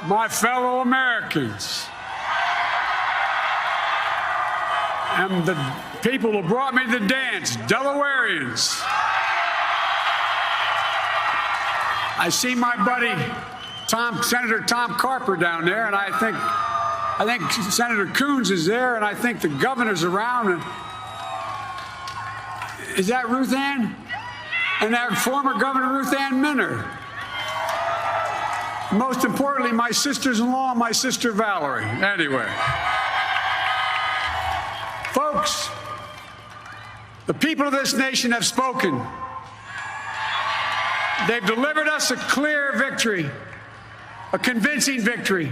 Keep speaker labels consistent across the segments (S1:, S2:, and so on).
S1: my fellow Americans, and the people who brought me to the dance, Delawareans. I see my buddy Senator Tom Carper down there, and I think Senator Coons is there, and I think the governor's around. And is that Ruth Ann? And that former Governor Ruth Ann Minner. Most importantly, my sisters-in-law and my sister Valerie. Anyway. Folks, the people of this nation have spoken. They've delivered us a clear victory, a convincing victory,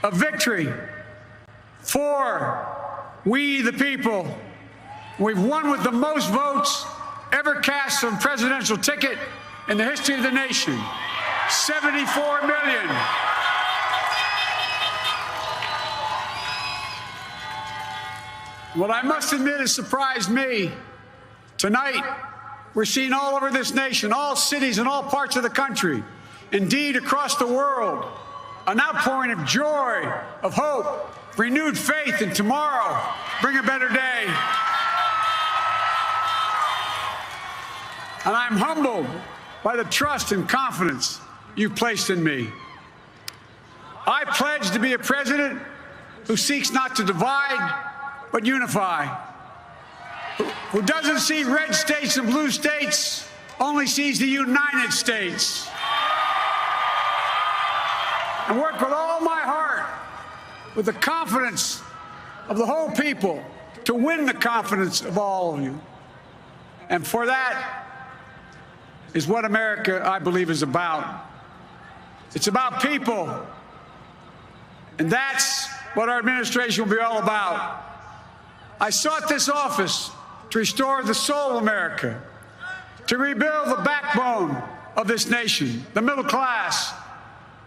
S1: a victory for we the people. We've won with the most votes ever cast on a presidential ticket in the history of the nation. 74 million. What I must admit has surprised me. Tonight, we're seeing all over this nation, all cities and all parts of the country, indeed across the world, an outpouring of joy, of hope, renewed faith in tomorrow, bring a better day. And I'm humbled by the trust and confidence you've placed in me. I pledge to be a president who seeks not to divide, but unify, who doesn't see red states and blue states, only sees the United States. And work with all my heart, with the confidence of the whole people, to win the confidence of all of you. And for that is what America, I believe, is about. It's about people. And that's what our administration will be all about. I sought this office to restore the soul of America, to rebuild the backbone of this nation, the middle class,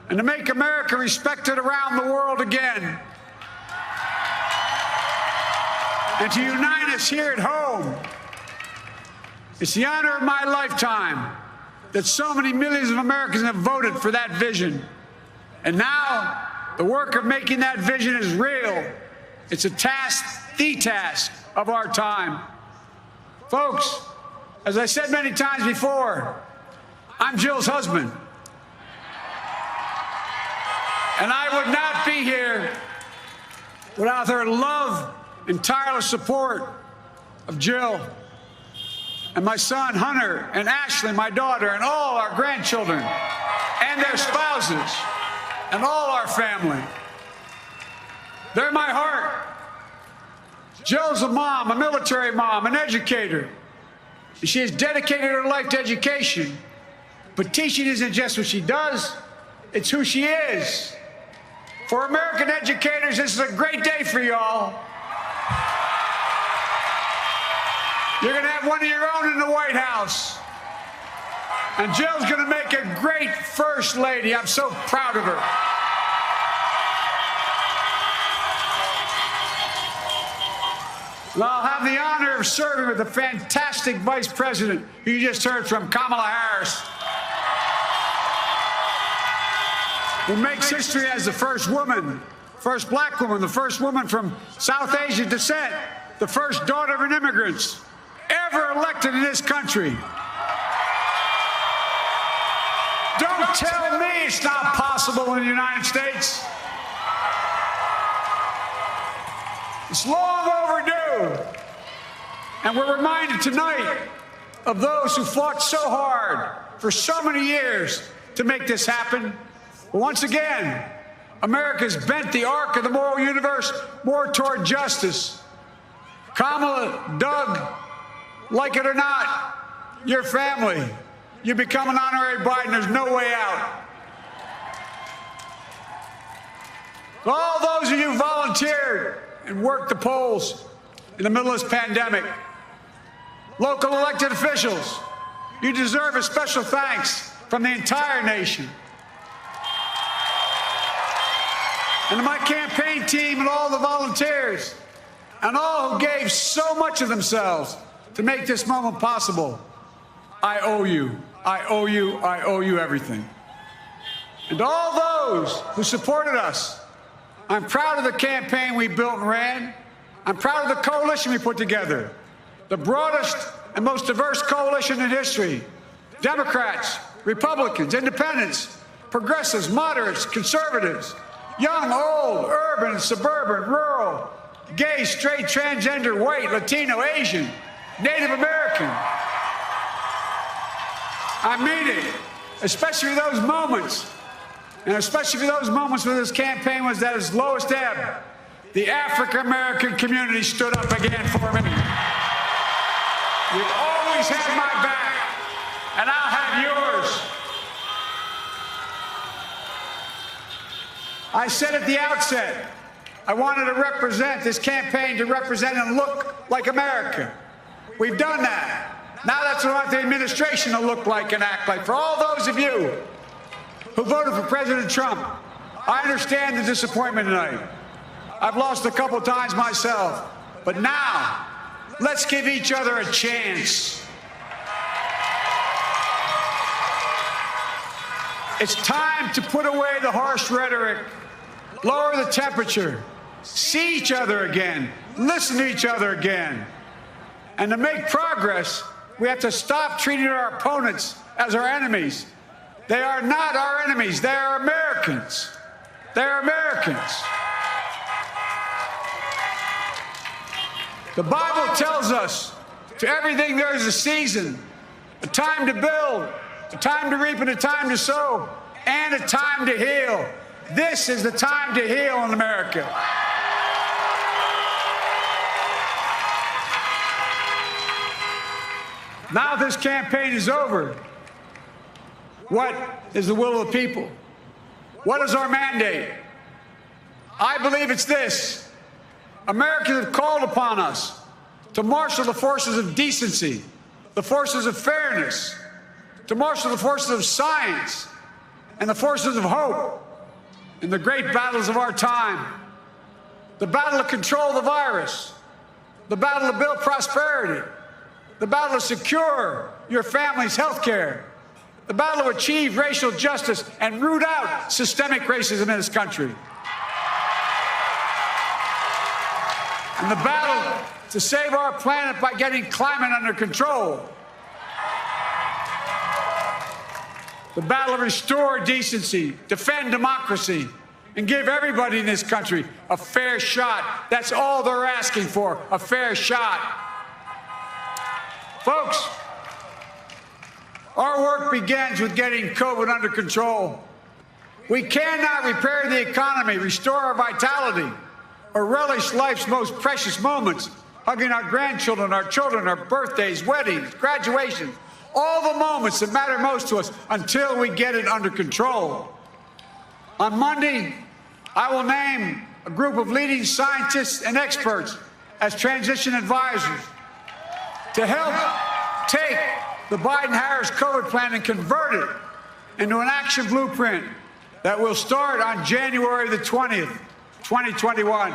S1: and to make America respected around the world again, and to unite us here at home. It's the honor of my lifetime that so many millions of Americans have voted for that vision. And now, the work of making that vision is real. It's a task, the task of our time. Folks, as I said many times before, I'm Jill's husband. And I would not be here without her love and tireless support of Jill and my son Hunter and Ashley, my daughter, and all our grandchildren and their spouses and all our family. They're my heart. Jill's a mom, a military mom, an educator. She has dedicated her life to education. But teaching isn't just what she does, it's who she is. For American educators, this is a great day for y'all. You're going to have one of your own in the White House. And Jill's going to make a great first lady. I'm so proud of her. And I'll have the honor of serving with the fantastic vice president who you just heard from, Kamala Harris, who makes history as the first woman, first black woman, the first woman from South Asian descent, the first daughter of an immigrant ever elected in this country. Don't tell me it's not possible in the United States. It's long overdue. And we're reminded tonight of those who fought so hard for so many years to make this happen. But once again, America's bent the arc of the moral universe more toward justice. Kamala, Doug, like it or not, your family, you become an honorary Biden, there's no way out. All those of you who volunteered and worked the polls in the middle of this pandemic, local elected officials, you deserve a special thanks from the entire nation. And to my campaign team and all the volunteers and all who gave so much of themselves to make this moment possible, I owe you. I owe you. I owe you everything. And to all those who supported us, I'm proud of the campaign we built and ran. I'm proud of the coalition we put together, the broadest and most diverse coalition in history. Democrats, Republicans, independents, progressives, moderates, conservatives, young, old, urban and suburban, rural, gay, straight, transgender, white, Latino, Asian, Native American. I mean it, especially those moments, and especially for those moments when this campaign was at its lowest ebb. The African-American community stood up again for me. You've always had my back, and I'll have yours. I said at the outset, I wanted to represent this campaign to represent and look like America. We've done that. Now that's what I want the administration to look like and act like. For all those of you who voted for President Trump, I understand the disappointment tonight. I've lost a couple times myself. But now, let's give each other a chance. It's time to put away the harsh rhetoric, lower the temperature, see each other again, listen to each other again. And to make progress, we have to stop treating our opponents as our enemies. They are not our enemies. They are Americans. They are Americans. The Bible tells us, to everything there is a season, a time to build, a time to reap and a time to sow, and a time to heal. This is the time to heal in America. Now this campaign is over. What is the will of the people? What is our mandate? I believe it's this. Americans have called upon us to marshal the forces of decency, the forces of fairness, to marshal the forces of science and the forces of hope in the great battles of our time. The battle to control the virus, the battle to build prosperity, the battle to secure your family's health care, the battle to achieve racial justice and root out systemic racism in this country, and the battle to save our planet by getting climate under control, the battle to restore decency, defend democracy, and give everybody in this country a fair shot. That's all they're asking for, a fair shot. Folks, our work begins with getting COVID under control. We cannot repair the economy, restore our vitality, or relish life's most precious moments, hugging our grandchildren, our children, our birthdays, weddings, graduations, all the moments that matter most to us until we get it under control. On Monday, I will name a group of leading scientists and experts as transition advisors to help take the Biden-Harris COVID plan and convert it into an action blueprint that will start on January the 20th, 2021.